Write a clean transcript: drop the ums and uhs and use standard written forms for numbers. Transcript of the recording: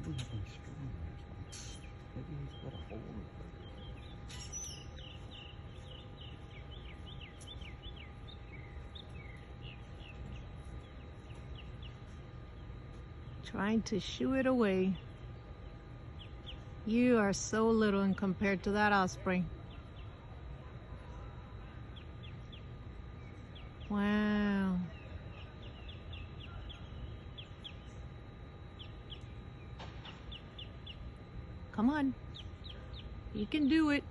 Maybe have any string or something. Maybe he's got a hole in it. Trying to shoo it away. You are so little and compared to that osprey. Wow. Come on. You can do it.